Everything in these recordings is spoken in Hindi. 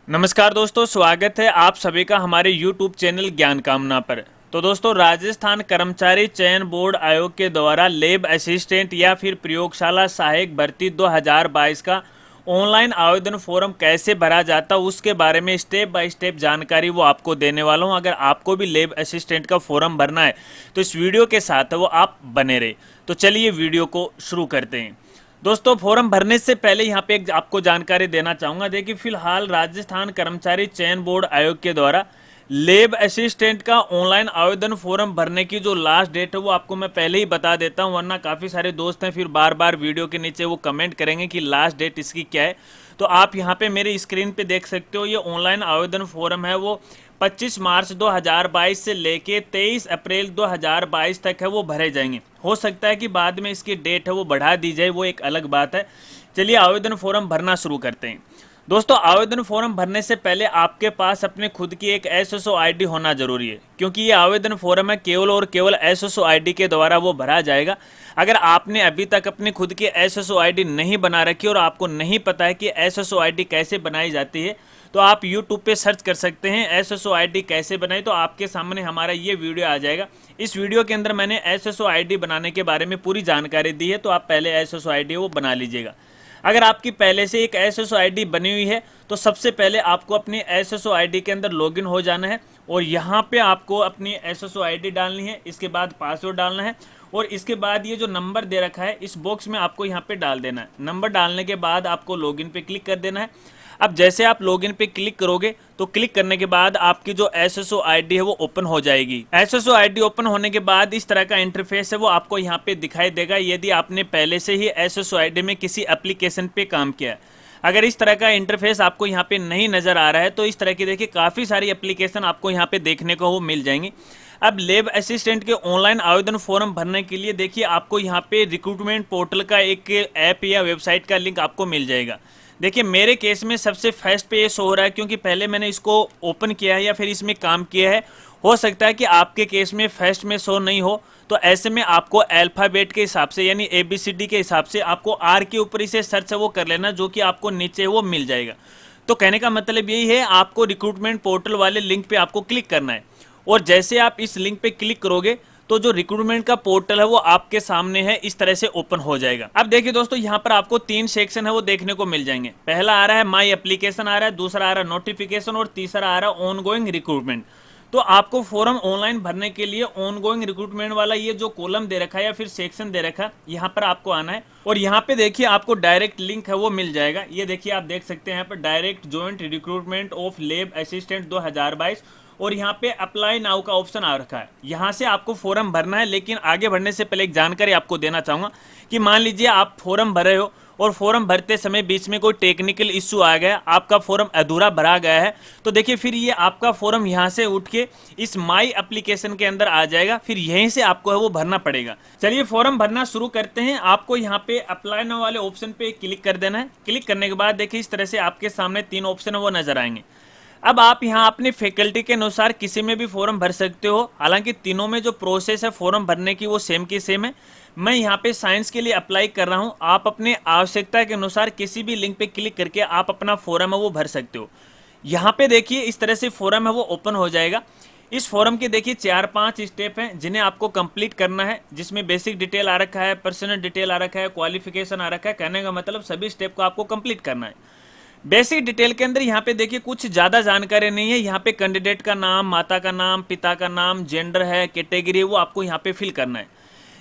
नमस्कार दोस्तों, स्वागत है आप सभी का हमारे YouTube चैनल ज्ञान कामना पर। तो दोस्तों, राजस्थान कर्मचारी चयन बोर्ड आयोग के द्वारा लैब असिस्टेंट या फिर प्रयोगशाला सहायक भर्ती 2022 का ऑनलाइन आवेदन फॉर्म कैसे भरा जाता उसके बारे में स्टेप बाय स्टेप जानकारी वो आपको देने वाला हूँ। अगर आपको भी लैब असिस्टेंट का फॉर्म भरना है तो इस वीडियो के साथ वो आप बने रहे। तो चलिए वीडियो को शुरू करते हैं। दोस्तों, फॉर्म भरने से पहले यहाँ पे एक आपको जानकारी देना चाहूँगा। देखिए, फिलहाल राजस्थान कर्मचारी चयन बोर्ड आयोग के द्वारा लैब असिस्टेंट का ऑनलाइन आवेदन फॉर्म भरने की जो लास्ट डेट है वो आपको मैं पहले ही बता देता हूँ, वरना काफ़ी सारे दोस्त हैं फिर बार बार वीडियो के नीचे वो कमेंट करेंगे कि लास्ट डेट इसकी क्या है। तो आप यहाँ पे मेरे स्क्रीन पे देख सकते हो, ये ऑनलाइन आवेदन फॉर्म है वो 25 मार्च 2022 से लेके 23 अप्रैल 2022 तक है वो भरे जाएंगे। हो सकता है कि बाद में इसकी डेट है वो बढ़ा दी जाए, वो एक अलग बात है। चलिए आवेदन फॉर्म भरना शुरू करते हैं। दोस्तों, आवेदन फॉर्म भरने से पहले आपके पास अपने खुद की एक एसएसओ आईडी होना जरूरी है, क्योंकि ये आवेदन फॉर्म है केवल और केवल एसएसओ आईडी के द्वारा वो भरा जाएगा। अगर आपने अभी तक अपनी खुद की एसएसओ आईडी नहीं बना रखी और आपको नहीं पता है कि एसएसओ आईडी कैसे बनाई जाती है, तो आप YouTube पे सर्च कर सकते हैं एसएसओ आईडी कैसे बनाई, तो आपके सामने हमारा ये वीडियो आ जाएगा। इस वीडियो के अंदर मैंने एसएसओ आईडी बनाने के बारे में पूरी जानकारी दी है, तो आप पहले एसएसओ आईडी वो बना लीजिएगा। अगर आपकी पहले से एक एसएसओ आईडी बनी हुई है तो सबसे पहले आपको अपनी एसएसओ आईडी के अंदर लॉगिन हो जाना है और यहाँ पे आपको अपनी एसएसओ आईडी डालनी है। इसके बाद पासवर्ड डालना है और इसके बाद ये जो नंबर दे रखा है इस बॉक्स में आपको यहाँ पे डाल देना है। नंबर डालने के बाद आपको लॉगिन पे क्लिक कर देना है। अब जैसे आप लॉगिन पे क्लिक करोगे तो क्लिक करने के बाद आपकी जो एसएसओ आईडी है वो ओपन हो जाएगी। एसएसओ आईडी ओपन होने के बाद इस तरह का इंटरफेस है वो आपको यहाँ पे दिखाई देगा, यदि आपने पहले से ही एसएसओ आईडी में किसी एप्लीकेशन पे काम किया है। अगर इस तरह का इंटरफेस आपको यहाँ पे नहीं नजर आ रहा है तो इस तरह की देखिए काफ़ी सारी एप्लीकेशन आपको यहाँ पे देखने को वो मिल जाएंगी। अब लैब असिस्टेंट के ऑनलाइन आवेदन फॉर्म भरने के लिए देखिए आपको यहाँ पे रिक्रूटमेंट पोर्टल का एक ऐप या वेबसाइट का लिंक आपको मिल जाएगा। देखिए, मेरे केस में सबसे फर्स्ट पे ये शो हो रहा है क्योंकि पहले मैंने इसको ओपन किया है या फिर इसमें काम किया है। हो सकता है कि आपके केस में फर्स्ट में शो नहीं हो, तो ऐसे में आपको अल्फ़ाबेट के हिसाब से यानी ABCD के हिसाब से आपको आर के ऊपर इसे सर्च वो कर लेना, जो कि आपको नीचे वो मिल जाएगा। तो कहने का मतलब यही है, आपको रिक्रूटमेंट पोर्टल वाले लिंक पे आपको क्लिक करना है और जैसे आप इस लिंक पे क्लिक करोगे तो जो रिक्रूटमेंट का पोर्टल है वो आपके सामने है इस तरह से ओपन हो जाएगा। अब देखिए दोस्तों, यहाँ पर आपको 3 सेक्शन है वो देखने को मिल जाएंगे। पहला आ रहा है माई एप्लीकेशन आ रहा है, दूसरा आ रहा है नोटिफिकेशन और तीसरा आ रहा है ऑनगोइंग रिक्रूटमेंट। तो आपको फॉर्म ऑनलाइन भरने के लिए ऑनगोइंग रिक्रूटमेंट वाला ये जो कॉलम दे रखा है या फिर सेक्शन दे रखा है, यहाँ पर आपको आना है और यहाँ पे देखिए आपको डायरेक्ट लिंक है वो मिल जाएगा। ये देखिए आप देख सकते हैं यहाँ पर direct joint recruitment of lab assistant 2022 और यहाँ पे अप्लाई नाउ का ऑप्शन आ रखा है। यहाँ से आपको फॉर्म भरना है, लेकिन आगे बढ़ने से पहले एक जानकारी आपको देना चाहूँगा कि मान लीजिए आप फॉर्म भर रहे हो और फॉर्म भरते समय बीच में कोई टेक्निकल इश्यू आ गया, आपका फॉर्म अधूरा भरा गया है, तो देखिए फिर ये आपका फॉर्म यहाँ से उठ के इस माई एप्लीकेशन के अंदर आ जाएगा, फिर यहीं से आपको है वो भरना पड़ेगा। चलिए फॉर्म भरना शुरू करते हैं। आपको यहाँ पे अप्लाई नाउ वाले ऑप्शन पे क्लिक कर देना है। क्लिक करने के बाद देखिए इस तरह से आपके सामने 3 ऑप्शन है वो नजर आएंगे। अब आप यहाँ अपनी फैकल्टी के अनुसार किसी में भी फॉर्म भर सकते हो, हालांकि तीनों में जो प्रोसेस है फॉर्म भरने की वो सेम की सेम है। मैं यहाँ पे साइंस के लिए अप्लाई कर रहा हूँ, आप अपने आवश्यकता के अनुसार किसी भी लिंक पे क्लिक करके आप अपना फॉर्म है वो भर सकते हो। यहाँ पे देखिए इस तरह से फॉर्म है वो ओपन हो जाएगा। इस फॉर्म के देखिए 4-5 स्टेप हैं जिन्हें आपको कंप्लीट करना है, जिसमें बेसिक डिटेल आ रखा है, पर्सनल डिटेल आ रखा है, क्वालिफिकेशन आ रखा है। कहने का मतलब सभी स्टेप को आपको कंप्लीट करना है। बेसिक डिटेल के अंदर यहाँ पे देखिए कुछ ज़्यादा जानकारी नहीं है। यहाँ पे कैंडिडेट का नाम, माता का नाम, पिता का नाम, जेंडर है, कैटेगरी है, वो आपको यहाँ पे फिल करना है।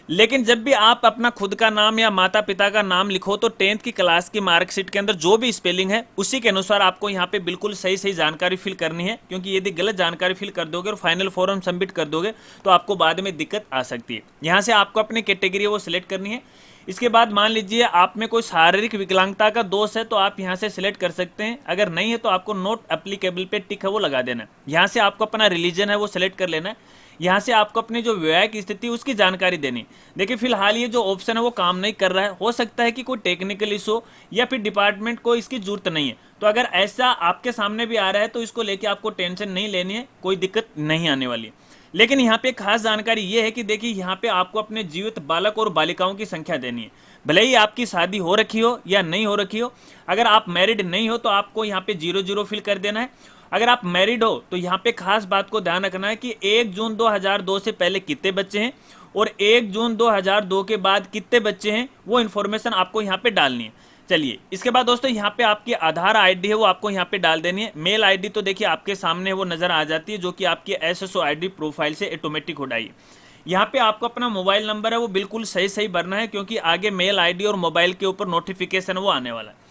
लेकिन जब भी आप अपना खुद का नाम या माता पिता का नाम लिखो तो 10th की क्लास की मार्कशीट के अंदर जो भी स्पेलिंग है उसी के अनुसार आपको यहाँ पे बिल्कुल सही सही जानकारी फिल करनी है, क्योंकि यदि गलत जानकारी फिल कर दोगे और फाइनल फॉर्म सबमिट कर दोगे तो आपको बाद में दिक्कत आ सकती है। यहाँ से आपको अपनी कैटेगरी वो सिलेक्ट करनी है। इसके बाद मान लीजिए आप में कोई शारीरिक विकलांगता का दोष है तो आप यहाँ से सिलेक्ट कर सकते हैं, अगर नहीं है तो आपको नॉट एप्लीकेबल पे टिक है वो लगा देना है। यहाँ से आपको अपना रिलीजन है वो सिलेक्ट कर लेना है। यहाँ से आपको अपनी जो वैवाहिक स्थिति उसकी जानकारी देनी। देखिए फिलहाल ये जो ऑप्शन है वो काम नहीं कर रहा है, हो सकता है कि कोई टेक्निकल इशू या फिर डिपार्टमेंट को इसकी जरूरत नहीं है। तो अगर ऐसा आपके सामने भी आ रहा है तो इसको लेके आपको टेंशन नहीं लेनी है, कोई दिक्कत नहीं आने वाली है। लेकिन यहाँ पे खास जानकारी ये है कि देखिए यहाँ पे आपको अपने जीवित बालक और बालिकाओं की संख्या देनी है, भले ही आपकी शादी हो रखी हो या नहीं हो रखी हो। अगर आप मैरिड नहीं हो तो आपको यहाँ पे 00 फिल कर देना है। अगर आप मैरिड हो तो यहाँ पे खास बात को ध्यान रखना है कि 1 जून 2002 से पहले कितने बच्चे हैं और 1 जून 2002 के बाद कितने बच्चे हैं, वो इन्फॉर्मेशन आपको यहाँ पे डालनी है। चलिए, इसके बाद दोस्तों यहाँ पे आपकी आधार आईडी है वो आपको यहाँ पे डाल देनी है। मेल आईडी तो देखिए आपके सामने वो नजर आ जाती है, जो कि आपकी एसएसओ आईडी प्रोफाइल से ऑटोमेटिक उठाई है। यहाँ पे आपको अपना मोबाइल नंबर है वो बिल्कुल सही सही भरना है, क्योंकि आगे मेल आईडी और मोबाइल के ऊपर नोटिफिकेशन वो आने वाला है।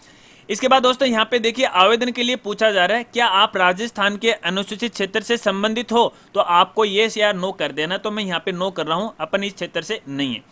इसके बाद दोस्तों यहाँ पे देखिए आवेदन के लिए पूछा जा रहा है क्या आप राजस्थान के अनुसूचित क्षेत्र से संबंधित हो, तो आपको येस या नो कर देना। तो मैं यहाँ पे नो कर रहा हूँ, अपन इस क्षेत्र से नहीं है।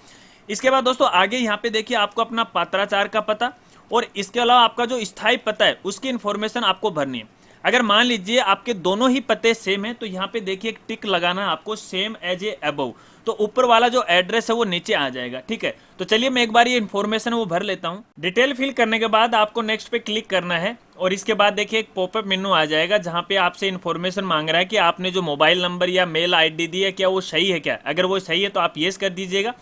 इसके बाद दोस्तों आगे यहाँ पे देखिए आपको अपना पात्राचार का पता और इसके अलावा आपका जो स्थायी पता है उसकी इन्फॉर्मेशन आपको भरनी है। अगर मान लीजिए आपके दोनों ही पते सेम है तो यहाँ पे देखिए एक टिक लगाना है आपको, सेम एज ए अबव, तो ऊपर वाला जो एड्रेस है वो नीचे आ जाएगा। ठीक है, तो चलिए मैं एक बार ये इन्फॉर्मेशन वो भर लेता हूँ। डिटेल फिल करने के बाद आपको नेक्स्ट पे क्लिक करना है और इसके बाद देखिए एक पॉपअप मेनू आ जाएगा जहाँ पे आपसे इन्फॉर्मेशन मांग रहा है कि आपने जो मोबाइल नंबर या मेल आईडी दी है क्या वो सही है क्या। अगर वो सही है तो आप येस कर दीजिएगा।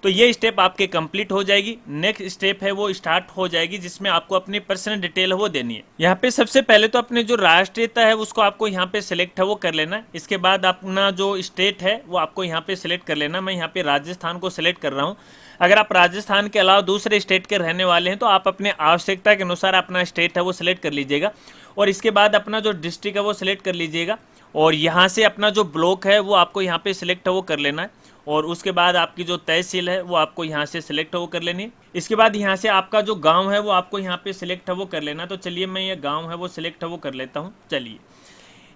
तो ये स्टेप आपके कंप्लीट हो जाएगी। नेक्स्ट स्टेप है वो स्टार्ट हो जाएगी, जिसमें आपको अपनी पर्सनल डिटेल है वो देनी है। यहाँ पे सबसे पहले तो अपने जो राष्ट्रीयता है उसको आपको यहाँ पे सिलेक्ट है वो कर लेना। इसके बाद अपना जो स्टेट है वो आपको यहाँ पे सिलेक्ट कर लेना। मैं यहाँ पे राजस्थान को सिलेक्ट कर रहा हूँ। अगर आप राजस्थान के अलावा दूसरे स्टेट के रहने वाले हैं तो आप अपने आवश्यकता के अनुसार अपना स्टेट है वो सिलेक्ट कर लीजिएगा और इसके बाद अपना जो डिस्ट्रिक्ट है वो सिलेक्ट कर लीजिएगा और यहाँ से अपना जो ब्लॉक है वो आपको यहाँ पे सिलेक्ट है वो कर लेना है और उसके बाद आपकी जो तहसील है वो आपको यहाँ से सिलेक्ट है वो कर लेनी है। इसके बाद यहाँ से आपका जो गांव है वो आपको यहाँ पे सिलेक्ट है वो कर लेना। तो चलिए मैं ये गांव है वो सिलेक्ट है वो कर लेता हूँ। चलिए,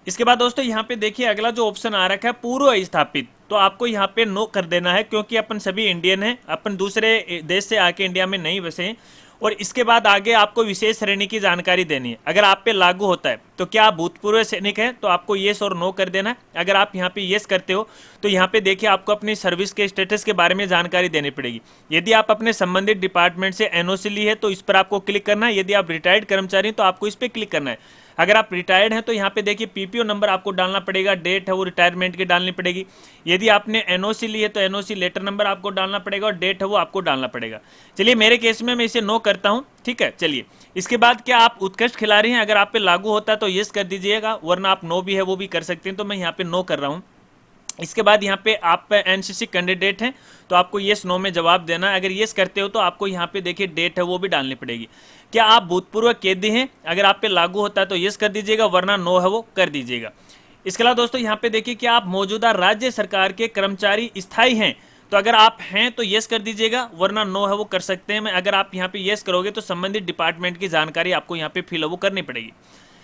इसके बाद दोस्तों यहाँ पे देखिए अगला जो ऑप्शन आ रखा है पूर्व स्थापित, तो आपको यहाँ पे नो कर देना है, क्योंकि अपन सभी इंडियन हैं, अपन दूसरे देश से आके इंडिया में नहीं बसे हैं। और इसके बाद आगे आपको विशेष श्रेणी की जानकारी देनी है। अगर आप पे लागू होता है तो क्या आप भूतपूर्व सैनिक हैं, तो आपको येस और नो कर देना है। अगर आप यहाँ पे येस करते हो तो यहाँ पे देखिए आपको अपनी सर्विस के स्टेटस के बारे में जानकारी देनी पड़ेगी। यदि आप अपने संबंधित डिपार्टमेंट से एनओसी ली है तो इस पर आपको क्लिक करना है। यदि आप रिटायर्ड कर्मचारी हैं तो आपको इस पर क्लिक करना है। अगर आप रिटायर्ड हैं तो यहाँ पे देखिए पीपीओ नंबर आपको डालना पड़ेगा, डेट है वो रिटायरमेंट की डालनी पड़ेगी। यदि आपने एनओसी ली है तो एनओसी लेटर नंबर आपको डालना पड़ेगा और डेट है वो आपको डालना पड़ेगा। चलिए मेरे केस में मैं इसे नो करता हूँ। ठीक है, चलिए इसके बाद क्या आप उत्कृष्ट खिलाड़ी हैं, अगर आप पे लागू होता है तो यस कर दीजिएगा, वरना आप नो भी है वो भी कर सकते हैं। तो मैं यहाँ पे नो कर रहा हूँ। इसके बाद यहाँ पे आप एनसीसी कैंडिडेट हैं तो आपको येस नो में जवाब देना है। अगर येस करते हो तो आपको यहाँ पे देखिए डेट है वो भी डालनी पड़ेगी। क्या आप भूतपूर्व कैदी हैं, अगर आप पे लागू होता है तो येस कर दीजिएगा, वरना नो है वो कर दीजिएगा। इसके अलावा दोस्तों यहाँ पे देखिए कि आप मौजूदा राज्य सरकार के कर्मचारी स्थायी हैं, तो अगर आप हैं तो येस कर दीजिएगा, वरना नो है वो कर सकते हैं। अगर आप यहाँ पे येस करोगे तो संबंधित डिपार्टमेंट की जानकारी आपको यहाँ पे फिल वो करनी पड़ेगी।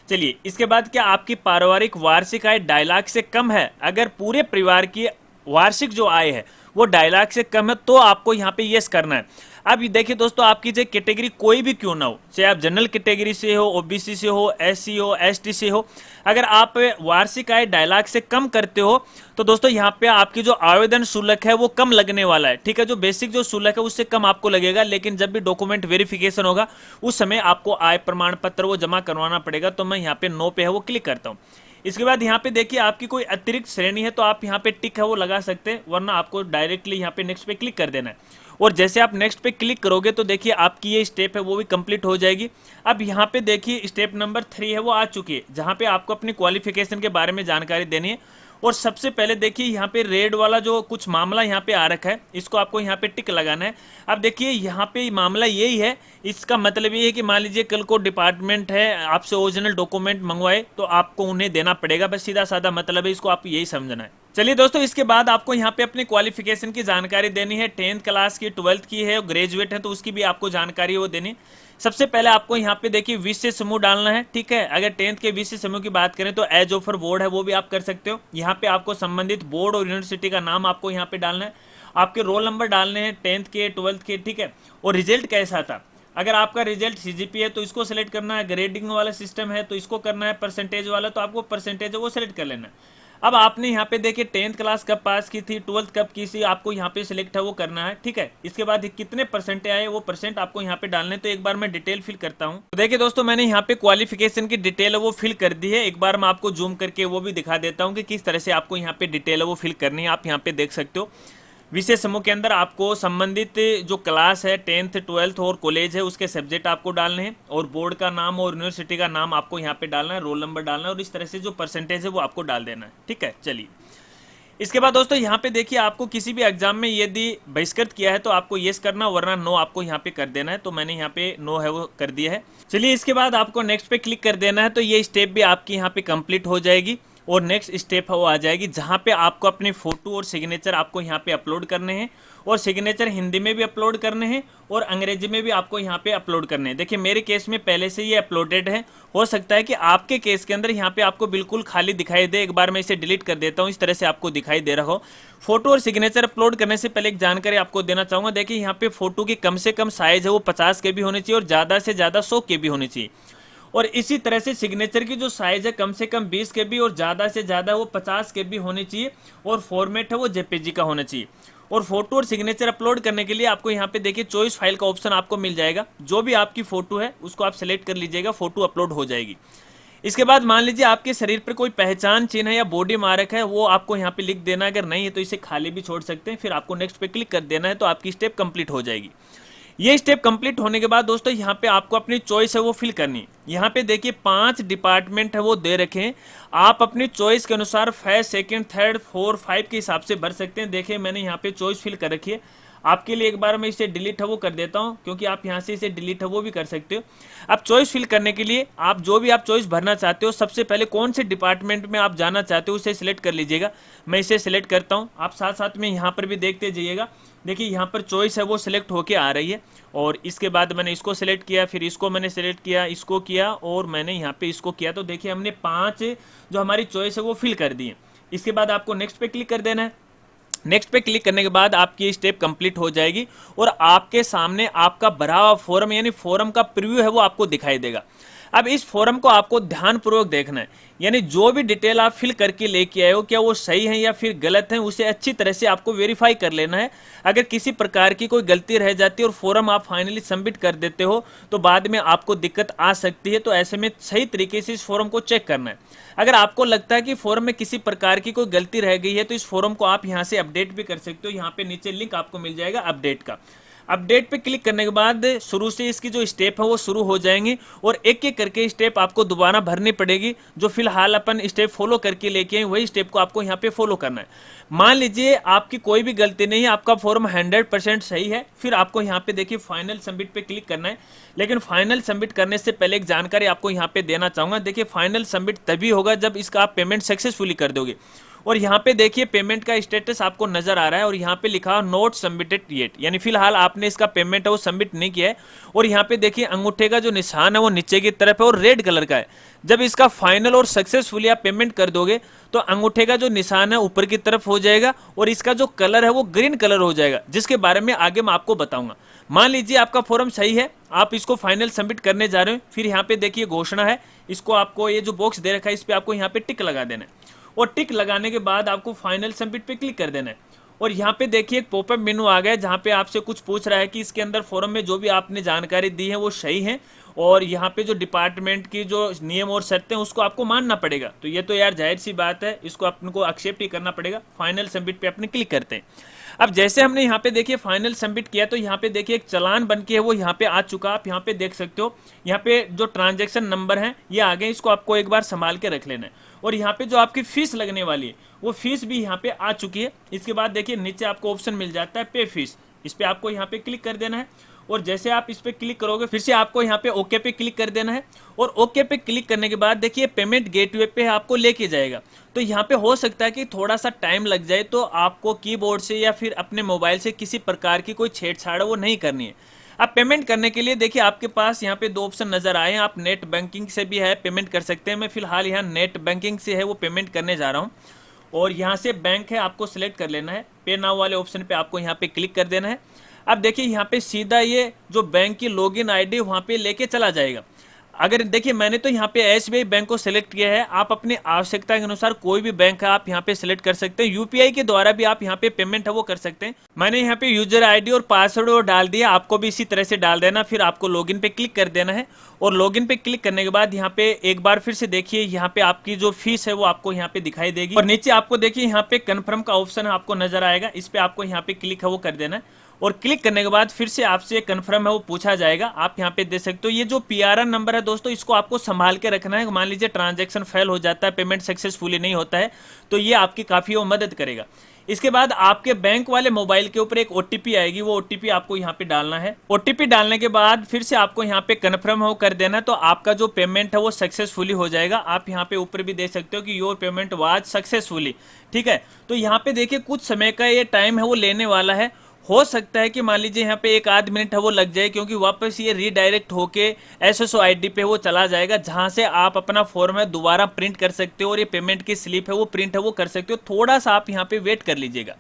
चलिए, इसके बाद क्या आपकी पारिवारिक वार्षिक आय 2.5 लाख से कम है, अगर पूरे परिवार की वार्षिक जो आय है वो 2.5 लाख से कम है तो आपको यहाँ पे येस करना है। अब देखिए दोस्तों, आपकी जो कैटेगरी कोई भी क्यों ना हो, चाहे आप जनरल कैटेगरी से हो, ओबीसी से हो, एससी हो, एसटी से हो, अगर आप वार्षिक आय 2.5 लाख से कम करते हो तो दोस्तों यहाँ पे आपकी जो आवेदन शुल्क है वो कम लगने वाला है। ठीक है, जो बेसिक जो शुल्क है उससे कम आपको लगेगा, लेकिन जब भी डॉक्यूमेंट वेरिफिकेशन होगा उस समय आपको आय प्रमाण पत्र वो जमा करवाना पड़ेगा। तो मैं यहाँ पे नो पे है वो क्लिक करता हूँ। इसके बाद यहाँ पे देखिए आपकी कोई अतिरिक्त श्रेणी है तो आप यहाँ पे टिक है वो लगा सकते हैं, वरना आपको डायरेक्टली यहाँ पे नेक्स्ट पे क्लिक कर देना है। और जैसे आप नेक्स्ट पे क्लिक करोगे तो देखिए आपकी ये स्टेप है वो भी कंप्लीट हो जाएगी। अब यहाँ पे देखिए स्टेप नंबर 3 है वो आ चुकी है, जहाँ पे आपको अपनी क्वालिफिकेशन के बारे में जानकारी देनी है। और सबसे पहले देखिए यहाँ पे रेड वाला जो कुछ मामला यहाँ पे आ रखा है, इसको आपको यहाँ पे टिक लगाना है। अब देखिए यहाँ पे मामला यही है, इसका मतलब ये है कि मान लीजिए कल को डिपार्टमेंट है आपसे ओरिजिनल डॉक्यूमेंट मंगवाए तो आपको उन्हें देना पड़ेगा, बस सीधा साधा मतलब है, इसको आप यही समझना है। चलिए दोस्तों, इसके बाद आपको यहाँ पे अपनी क्वालिफिकेशन की जानकारी देनी है। 10th क्लास की, 12th की है, ग्रेजुएट है तो उसकी भी आपको जानकारी वो देनी। सबसे पहले आपको यहाँ पे देखिए विषय समूह डालना है। ठीक है, अगर 10th के विषय समूह की बात करें तो एज ऑफर बोर्ड है वो भी आप कर सकते हो। यहाँ पे आपको संबंधित बोर्ड और यूनिवर्सिटी का नाम आपको यहाँ पे डालना है, आपके रोल नंबर डालने हैं 10th के, 12th के। ठीक है, और रिजल्ट कैसा था, अगर आपका रिजल्ट सीजीपी है तो इसको सेलेक्ट करना है, ग्रेडिंग वाला सिस्टम है तो इसको करना है, परसेंटेज वाला तो आपको परसेंटेज वो सेलेक्ट कर लेना है। अब आपने यहाँ पे देखिए 10th क्लास कब पास की थी, 12th कब की थी, आपको यहाँ पे सिलेक्ट है वो करना है, ठीक है। इसके बाद कितने परसेंट आए वो परसेंट आपको यहाँ पे डालने। तो एक बार मैं डिटेल फिल करता हूँ। तो देखिए दोस्तों, मैंने यहाँ पे क्वालिफिकेशन की डिटेल है वो फिल कर दी है। एक बार मैं आपको जूम करके वो भी दिखा देता हूँ कि किस तरह से आपको यहाँ पे डिटेल है वो फिल करनी है। आप यहाँ पे देख सकते हो विषय समूह के अंदर आपको संबंधित जो क्लास है 10th 12th और कॉलेज है उसके सब्जेक्ट आपको डालने हैं, और बोर्ड का नाम और यूनिवर्सिटी का नाम आपको यहाँ पे डालना है, रोल नंबर डालना है, और इस तरह से जो परसेंटेज है वो आपको डाल देना है, ठीक है। चलिए, इसके बाद दोस्तों यहाँ पे देखिए, आपको किसी भी एग्जाम में यदि बहिष्कृत किया है तो आपको येस करना, वरना नो आपको यहाँ पे कर देना है। तो मैंने यहाँ पे नो है वो कर दिया है। चलिए, इसके बाद आपको नेक्स्ट पे क्लिक कर देना है। तो ये स्टेप भी आपकी यहाँ पे कंप्लीट हो जाएगी, और नेक्स्ट स्टेप है वो आ जाएगी जहाँ पे आपको अपनी फोटो और सिग्नेचर आपको यहाँ पे अपलोड करने हैं, और सिग्नेचर हिंदी में भी अपलोड करने हैं और अंग्रेजी में भी आपको यहाँ पे अपलोड करने हैं। देखिए, मेरे केस में पहले से ये अपलोडेड है, हो सकता है कि आपके केस के अंदर यहाँ पे आपको बिल्कुल खाली दिखाई दे। एक बार मैं इसे डिलीट कर देता हूँ, इस तरह से आपको दिखाई दे रहा हो। फोटो और सिग्नेचर अपलोड करने से पहले एक जानकारी आपको देना चाहूँगा। देखिए, यहाँ पे फोटो की कम से कम साइज है वो 50 KB होनी चाहिए, और ज़्यादा से ज़्यादा 100 KB होनी चाहिए। और इसी तरह से सिग्नेचर की जो साइज है कम से कम 20 KB और ज़्यादा से ज़्यादा वो 50 KB होनी चाहिए, और फॉर्मेट है वो JPG का होना चाहिए। और फोटो और सिग्नेचर अपलोड करने के लिए आपको यहाँ पे देखिए चॉइस फाइल का ऑप्शन आपको मिल जाएगा। जो भी आपकी फोटो है उसको आप सेलेक्ट कर लीजिएगा, फोटो अपलोड हो जाएगी। इसके बाद मान लीजिए आपके शरीर पर कोई पहचान चिन्ह है या बॉडी मार्क है, वो आपको यहाँ पे लिख देना। अगर नहीं है तो इसे खाली भी छोड़ सकते हैं। फिर आपको नेक्स्ट पे क्लिक कर देना है, तो आपकी स्टेप कंप्लीट हो जाएगी। ये स्टेप कंप्लीट होने के बाद दोस्तों यहाँ पे आपको अपनी चॉइस है वो फिल करनी है। यहाँ पे देखिए 5 डिपार्टमेंट है वो दे रखे हैं। आप अपनी चॉइस के अनुसार फर्स्ट, सेकंड, थर्ड, 4, 5 के हिसाब से भर सकते हैं। देखिए, मैंने यहाँ पे चॉइस फिल कर रखी है। आपके लिए एक बार मैं इसे डिलीट है वो कर देता हूँ, क्योंकि आप यहाँ से इसे डिलीट है वो भी कर सकते हो। अब चॉइस फिल करने के लिए आप जो भी आप चॉइस भरना चाहते हो, सबसे पहले कौन से डिपार्टमेंट में आप जाना चाहते हो उसे सिलेक्ट कर लीजिएगा। मैं इसे सिलेक्ट करता हूँ, आप साथ साथ में यहाँ पर भी देखते जाइएगा। देखिए, यहाँ पर चॉइस है वो सिलेक्ट होके आ रही है, और इसके बाद मैंने इसको सिलेक्ट किया, फिर इसको मैंने सिलेक्ट किया, इसको किया, और मैंने यहाँ पे इसको किया। तो देखिए, हमने 5 जो हमारी चॉइस है वो फिल कर दी है। इसके बाद आपको नेक्स्ट पे क्लिक कर देना है। नेक्स्ट पे क्लिक करने के बाद आपकी स्टेप कंप्लीट हो जाएगी, और आपके सामने आपका भरा हुआ फॉर्म यानी फॉर्म का प्रीव्यू है वो आपको दिखाई देगा। अब इस फॉर्म को आपको ध्यानपूर्वक देखना है, यानी जो भी डिटेल आप फिल करके लेके आए हो क्या वो सही है या फिर गलत है, उसे अच्छी तरह से आपको वेरीफाई कर लेना है। अगर किसी प्रकार की कोई गलती रह जाती है और फॉर्म आप फाइनली सबमिट कर देते हो तो बाद में आपको दिक्कत आ सकती है। तो ऐसे में सही तरीके से इस फॉर्म को चेक करना है। अगर आपको लगता है कि फॉर्म में किसी प्रकार की कोई गलती रह गई है तो इस फॉर्म को आप यहाँ से अपडेट भी कर सकते हो। यहाँ पे नीचे लिंक आपको मिल जाएगा अपडेट का। अपडेट पे क्लिक करने के बाद शुरू से इसकी जो स्टेप है वो शुरू हो जाएंगे, और एक एक करके स्टेप आपको दोबारा भरनी पड़ेगी। जो फिलहाल अपन स्टेप फॉलो करके लेके आए वही स्टेप को आपको यहाँ पे फॉलो करना है। मान लीजिए आपकी कोई भी गलती नहीं है, आपका फॉर्म 100% सही है, फिर आपको यहाँ पे देखिए फाइनल सबमिट पे क्लिक करना है। लेकिन फाइनल सबमिट करने से पहले एक जानकारी आपको यहाँ पे देना चाहूँगा। देखिए, फाइनल सबमिट तभी होगा जब इसका आप पेमेंट सक्सेसफुली कर दोगे। और यहाँ पे देखिए पेमेंट का स्टेटस आपको नजर आ रहा है, और यहाँ पे लिखा नोट सबमिटेड येट, यानी फिलहाल आपने इसका पेमेंट है वो सबमिट नहीं किया है। और यहाँ पे देखिए अंगूठे का जो निशान है वो नीचे की तरफ है और रेड कलर का है। जब इसका फाइनल और सक्सेसफुली आप पेमेंट कर दोगे तो अंगूठे का जो निशान है ऊपर की तरफ हो जाएगा, और इसका जो कलर है वो ग्रीन कलर हो जाएगा, जिसके बारे में आगे मैं आपको बताऊंगा। मान लीजिए आपका फॉर्म सही है, आप इसको फाइनल सबमिट करने जा रहे हो। फिर यहाँ पे देखिए घोषणा है, इसको आपको ये जो बॉक्स दे रखा है इस पर आपको यहाँ पे टिक लगा देना है, और टिक लगाने के बाद आपको फाइनल सबमिट पे क्लिक कर देना है। और यहाँ पे देखिए एक पॉपअप मेनू आ गया जहाँ पे आपसे कुछ पूछ रहा है कि इसके अंदर फॉर्म में जो भी आपने जानकारी दी है वो सही है, और यहाँ पे जो डिपार्टमेंट की जो नियम और शर्तें हैं उसको आपको मानना पड़ेगा। तो ये तो यार जाहिर सी बात है, इसको आपको एक्सेप्ट ही करना पड़ेगा। फाइनल सबमिट पे अपने क्लिक करते हैं। अब जैसे हमने यहाँ पे देखिए फाइनल सबमिट किया, तो यहाँ पे देखिए एक चालान बन के है वो यहाँ पे आ चुका। आप यहाँ पे देख सकते हो, यहाँ पे जो ट्रांजैक्शन नंबर है ये आ गए, इसको आपको एक बार संभाल के रख लेना है। और यहाँ पे जो आपकी फीस लगने वाली है वो फीस भी यहाँ पे आ चुकी है। इसके बाद देखिए नीचे आपको ऑप्शन मिल जाता है पे फीस, इस पे आपको यहाँ पे क्लिक कर देना है। और जैसे आप इस पे क्लिक करोगे फिर से आपको यहाँ पे ओके पे क्लिक कर देना है। और ओके पे क्लिक करने के बाद देखिए पेमेंट गेटवे पे आपको लेके जाएगा। तो यहाँ पे हो सकता है कि थोड़ा सा टाइम लग जाए, तो आपको कीबोर्ड से या फिर अपने मोबाइल से किसी प्रकार की कोई छेड़छाड़ वो नहीं करनी है। अब पेमेंट करने के लिए देखिए आपके पास यहाँ पे 2 ऑप्शन नजर आए हैं। आप नेट बैंकिंग से भी है पेमेंट कर सकते हैं। मैं फिलहाल यहाँ नेट बैंकिंग से है वो पेमेंट करने जा रहा हूँ। और यहाँ से बैंक है आपको सिलेक्ट कर लेना है, पे नाउ वाले ऑप्शन पे आपको यहाँ पे क्लिक कर देना है। अब देखिए यहाँ पे सीधा ये जो बैंक की लॉगिन आईडी वहाँ पे लेके चला जाएगा। अगर देखिए मैंने तो यहाँ पे एसबीआई बैंक को सिलेक्ट किया है, आप अपनी आवश्यकता के अनुसार कोई भी बैंक है आप यहाँ पे सिलेक्ट कर सकते हैं। यूपीआई के द्वारा भी आप यहाँ पे पेमेंट है वो कर सकते हैं। मैंने यहाँ पे यूजर आईडी और पासवर्ड वो डाल दिया, आपको भी इसी तरह से डाल देना। फिर आपको लॉगिन पे क्लिक कर देना है और लॉगिन पे क्लिक करने के बाद यहाँ पे एक बार फिर से देखिए यहाँ पे आपकी जो फीस है वो आपको यहाँ पे दिखाई देगी और नीचे आपको देखिए यहाँ पे कन्फर्म का ऑप्शन आपको नजर आएगा, इस पे आपको यहाँ पे क्लिक है वो कर देना है और क्लिक करने के बाद फिर से आपसे कन्फर्म है वो पूछा जाएगा। आप यहाँ पे दे सकते हो। ये जो पीआरआर नंबर है दोस्तों, इसको आपको संभाल के रखना है। मान लीजिए ट्रांजैक्शन फेल हो जाता है, पेमेंट सक्सेसफुली नहीं होता है, तो ये आपकी काफ़ी वो मदद करेगा। इसके बाद आपके बैंक वाले मोबाइल के ऊपर एक ओटीपी आएगी, वो ओटीपी आपको यहाँ पे डालना है। ओटीपी डालने के बाद फिर से आपको यहाँ पे कन्फर्म हो कर देना, तो आपका जो पेमेंट है वो सक्सेसफुली हो जाएगा। आप यहाँ पे ऊपर भी देख सकते हो कि योर पेमेंट वाज सक्सेसफुली, ठीक है। तो यहाँ पे देखिए कुछ समय का ये टाइम है वो लेने वाला है। हो सकता है कि मान लीजिए यहाँ पे एक आध मिनट है वो लग जाए, क्योंकि वापस ये रीडायरेक्ट होके एसएसओ आईडी पे वो चला जाएगा, जहां से आप अपना फॉर्म है दोबारा प्रिंट कर सकते हो और ये पेमेंट की स्लिप है वो प्रिंट है वो कर सकते हो। थोड़ा सा आप यहाँ पे वेट कर लीजिएगा।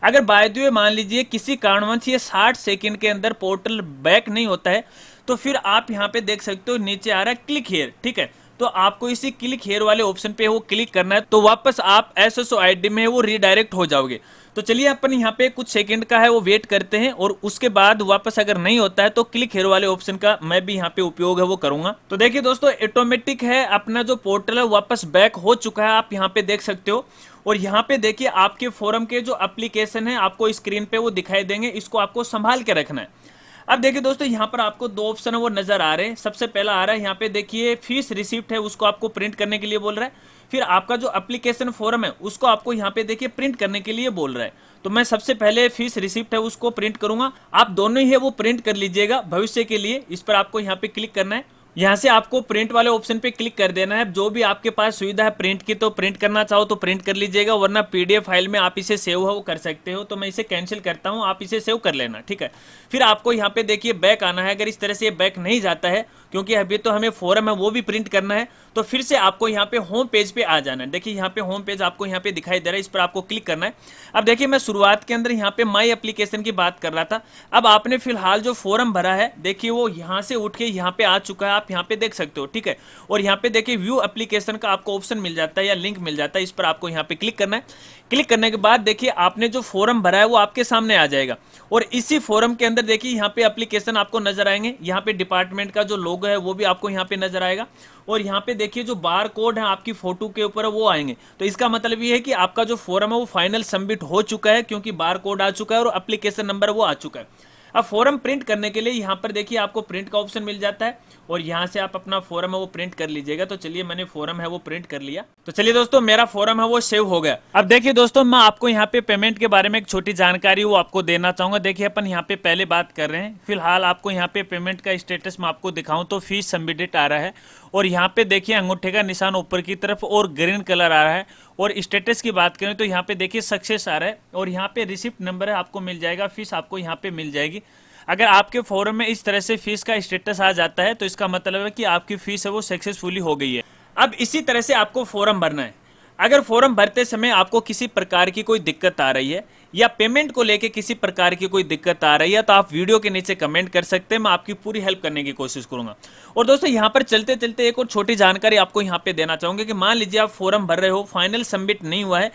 अगर बाय द वे मान लीजिए किसी कारणवश ये 60 सेकंड के अंदर पोर्टल बैक नहीं होता है, तो फिर आप यहाँ पे देख सकते हो नीचे आ रहा है क्लिक हियर, ठीक है। तो आपको इसी क्लिक हियर वाले ऑप्शन पे वो क्लिक करना है, तो वापस आप एसएसओ आईडी में वो रीडायरेक्ट हो जाओगे। तो चलिए अपन यहाँ पे कुछ सेकंड का है वो वेट करते हैं और उसके बाद वापस अगर नहीं होता है तो क्लिक हियर वाले ऑप्शन का मैं भी यहाँ पे उपयोग है वो करूंगा। तो देखिए दोस्तों, ऑटोमेटिक है अपना जो पोर्टल है वापस बैक हो चुका है, आप यहाँ पे देख सकते हो। और यहाँ पे देखिए आपके फोरम के जो एप्लीकेशन है आपको स्क्रीन पे वो दिखाई देंगे, इसको आपको संभाल के रखना है। अब देखिए दोस्तों, यहाँ पर आपको दो ऑप्शन है वो नजर आ रहे हैं। सबसे पहला आ रहा है यहाँ पे देखिए फीस रिसिप्ट है, उसको आपको प्रिंट करने के लिए बोल रहा है। फिर आपका जो एप्लीकेशन फॉर्म है उसको आपको यहाँ पे देखिए प्रिंट करने के लिए बोल रहा है। तो मैं सबसे पहले फीस रिसिप्ट है उसको प्रिंट करूंगा। आप दोनों ही है वो प्रिंट कर लीजिएगा भविष्य के लिए। इस पर आपको यहाँ पे क्लिक करना है, यहाँ से आपको प्रिंट वाले ऑप्शन पे क्लिक कर देना है। जो भी आपके पास सुविधा है प्रिंट की, तो प्रिंट करना चाहो तो प्रिंट कर लीजिएगा, वरना पीडीएफ फाइल में आप इसे सेव है वो कर सकते हो। तो मैं इसे कैंसिल करता हूँ, आप इसे सेव कर लेना, ठीक है। फिर आपको यहाँ पे देखिए बैक आना है। अगर इस तरह से बैक नहीं जाता है, क्योंकि अभी तो हमें फॉर्म है वो भी प्रिंट करना है, तो फिर से आपको यहाँ पे होम पेज पे आ जाना है। देखिए यहाँ पे होम पेज आपको यहाँ पे दिखाई दे रहा है, इस पर आपको क्लिक करना है। अब देखिए मैं शुरुआत के अंदर यहाँ पे माई एप्लीकेशन की बात कर रहा था। अब आपने फिलहाल जो फॉर्म भरा है देखिए वो यहाँ से उठ के यहाँ पे आ चुका है, आप यहाँ पे देख सकते हो, ठीक है। और यहाँ पे देखिए व्यू एप्लीकेशन का आपको ऑप्शन मिल जाता है या लिंक मिल जाता है, इस पर आपको यहाँ पे क्लिक करना है। क्लिक करने के बाद देखिए आपने जो फॉर्म भरा है वो आपके सामने आ जाएगा और इसी फॉर्म के अंदर देखिए यहाँ पे एप्लीकेशन आपको नजर आएंगे। यहाँ पे डिपार्टमेंट का जो लोगो है वो भी आपको यहाँ पे नजर आएगा और यहाँ पे देखिए जो बार कोड है आपकी फोटो के ऊपर वो आएंगे। तो इसका मतलब ये है कि आपका जो फॉर्म है वो फाइनल सबमिट हो चुका है, क्योंकि बार कोड आ चुका है और एप्लीकेशन नंबर वो आ चुका है। अब फॉर्म प्रिंट करने के लिए यहाँ पर देखिए आपको प्रिंट का ऑप्शन मिल जाता है और यहाँ से आप अपना फॉर्म है वो प्रिंट कर लीजिएगा। तो चलिए मैंने फॉर्म है वो प्रिंट कर लिया। तो चलिए दोस्तों, मेरा फॉर्म है वो सेव हो गया। अब देखिए दोस्तों, मैं आपको यहाँ पे पेमेंट के बारे में एक छोटी जानकारी वो आपको देना चाहूंगा। देखिए अपन यहाँ पे पहले बात कर रहे हैं, फिलहाल आपको यहाँ पे पेमेंट का स्टेटस मैं आपको दिखाऊं तो फीस सबमिटेड आ रहा है और यहाँ पे देखिए अंगूठे का निशान ऊपर की तरफ और ग्रीन कलर आ रहा है। और स्टेटस की बात करें तो यहाँ पे देखिए सक्सेस आ रहा है और यहाँ पे रिसिप्ट नंबर है आपको मिल जाएगा, फीस आपको यहाँ पे मिल जाएगी। अगर आपके फॉर्म में इस तरह से फीस का स्टेटस आ जाता है तो इसका मतलब है कि आपकी फीस है वो सक्सेसफुली हो गई है। अब इसी तरह से आपको फॉर्म भरना है। अगर फॉर्म भरते समय आपको किसी प्रकार की कोई दिक्कत आ रही है या पेमेंट को लेके किसी प्रकार की कोई दिक्कत आ रही है तो आप वीडियो के नीचे कमेंट कर सकते हैं, मैं आपकी पूरी हेल्प करने की कोशिश करूंगा। और दोस्तों यहाँ पर चलते चलते एक और छोटी जानकारी आपको यहाँ पे देना चाहूंगा कि मान लीजिए आप फॉर्म भर रहे हो, फाइनल सबमिट नहीं हुआ है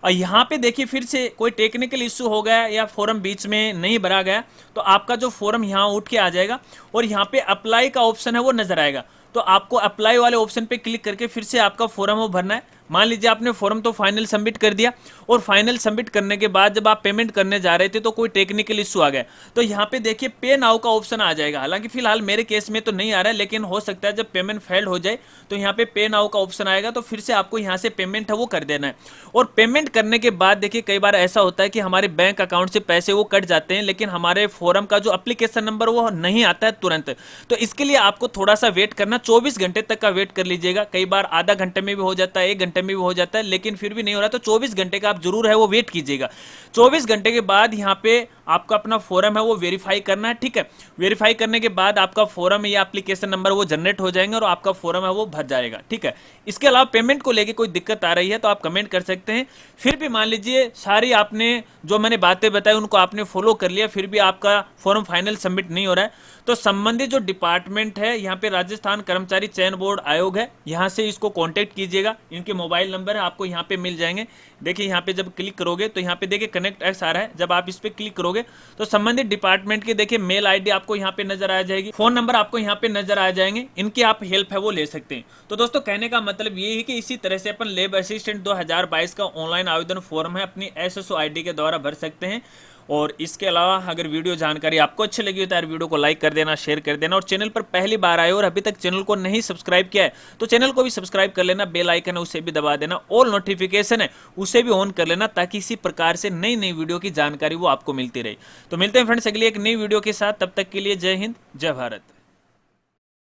और यहाँ पे देखिए फिर से कोई टेक्निकल इश्यू हो गया या फॉर्म बीच में नहीं भरा गया, तो आपका जो फॉर्म यहाँ उठ के आ जाएगा और यहाँ पे अप्लाई का ऑप्शन है वो नजर आएगा। तो आपको अप्लाई वाले ऑप्शन पे क्लिक करके फिर से आपका फॉर्म वो भरना है। मान लीजिए आपने फॉर्म तो फाइनल सबमिट कर दिया और फाइनल सबमिट करने के बाद जब आप पेमेंट करने जा रहे थे तो कोई टेक्निकल इश्यू आ गया, तो यहाँ पे देखिए पे नाउ का ऑप्शन आ जाएगा। हालांकि फिलहाल मेरे केस में तो नहीं आ रहा है, लेकिन हो सकता है जब पेमेंट फेल्ड हो जाए तो यहाँ पे नाउ का ऑप्शन आएगा, तो फिर से आपको यहाँ से पेमेंट है वो कर देना है। और पेमेंट करने के बाद देखिए कई बार ऐसा होता है कि हमारे बैंक अकाउंट से पैसे वो कट जाते हैं, लेकिन हमारे फॉर्म का जो एप्लीकेशन नंबर वो नहीं आता है तुरंत। तो इसके लिए आपको थोड़ा सा वेट करना, 24 घंटे तक का वेट कर लीजिएगा। कई बार आधा घंटे में भी हो जाता है, 1 घंटे में भी हो जाता है, लेकिन फिर भी नहीं हो रहा तो 24 घंटे का आप जरूर है वो वेट कीजिएगा। 24 घंटे के बाद यहाँ पे आपका अपना फॉर्म है वो वेरीफाई करना है। ठीक है, वेरीफाई करने के बाद आपका फॉर्म या एप्लीकेशन नंबर वो जनरेट हो जाएंगे और आपका फॉर्म है वो भर जाएगा। ठीक है, इसके अलावा पेमेंट को लेके कोई दिक्कत आ रही है तो आप कमेंट कर सकते हैं। फिर भी मान लीजिए सारी आपने जो मैंने बातें बताई उनको आपने फॉलो कर लिया, फिर भी आपका फॉर्म फाइनल सबमिट नहीं हो रहा है, तो संबंधित जो डिपार्टमेंट है यहाँ पे राजस्थान कर्मचारी चयन बोर्ड आयोग है, यहाँ से इसको कांटेक्ट कीजिएगा। इनके मोबाइल नंबर है आपको यहाँ पे मिल जाएंगे। देखिए यहाँ पे जब क्लिक करोगे तो यहाँ पे देखिए कनेक्ट एक्स आ रहा है, जब आप इस पे क्लिक करोगे तो संबंधित डिपार्टमेंट के देखिए मेल आईडी आपको यहाँ पे नजर आ जाएगी, फोन नंबर आपको यहाँ पे नजर आ जाएंगे, इनकी आप हेल्प है वो ले सकते हैं। तो दोस्तों कहने का मतलब ये है कि इसी तरह से अपन लेब असिस्टेंट 2022 का ऑनलाइन आवेदन फॉर्म है अपनी SSO ID के द्वारा भर सकते हैं। और इसके अलावा अगर वीडियो जानकारी आपको अच्छी लगी हो तो यार वीडियो को लाइक कर देना, शेयर कर देना, और चैनल पर पहली बार आए और अभी तक चैनल को नहीं सब्सक्राइब किया है तो चैनल को भी सब्सक्राइब कर लेना, बेल आइकन है उसे भी दबा देना, ऑल नोटिफिकेशन है उसे भी ऑन कर लेना, ताकि इसी प्रकार से नई नई वीडियो की जानकारी वो आपको मिलती रहे। तो मिलते हैं फ्रेंड्स अगली एक नई वीडियो के साथ, तब तक के लिए जय हिंद, जय भारत।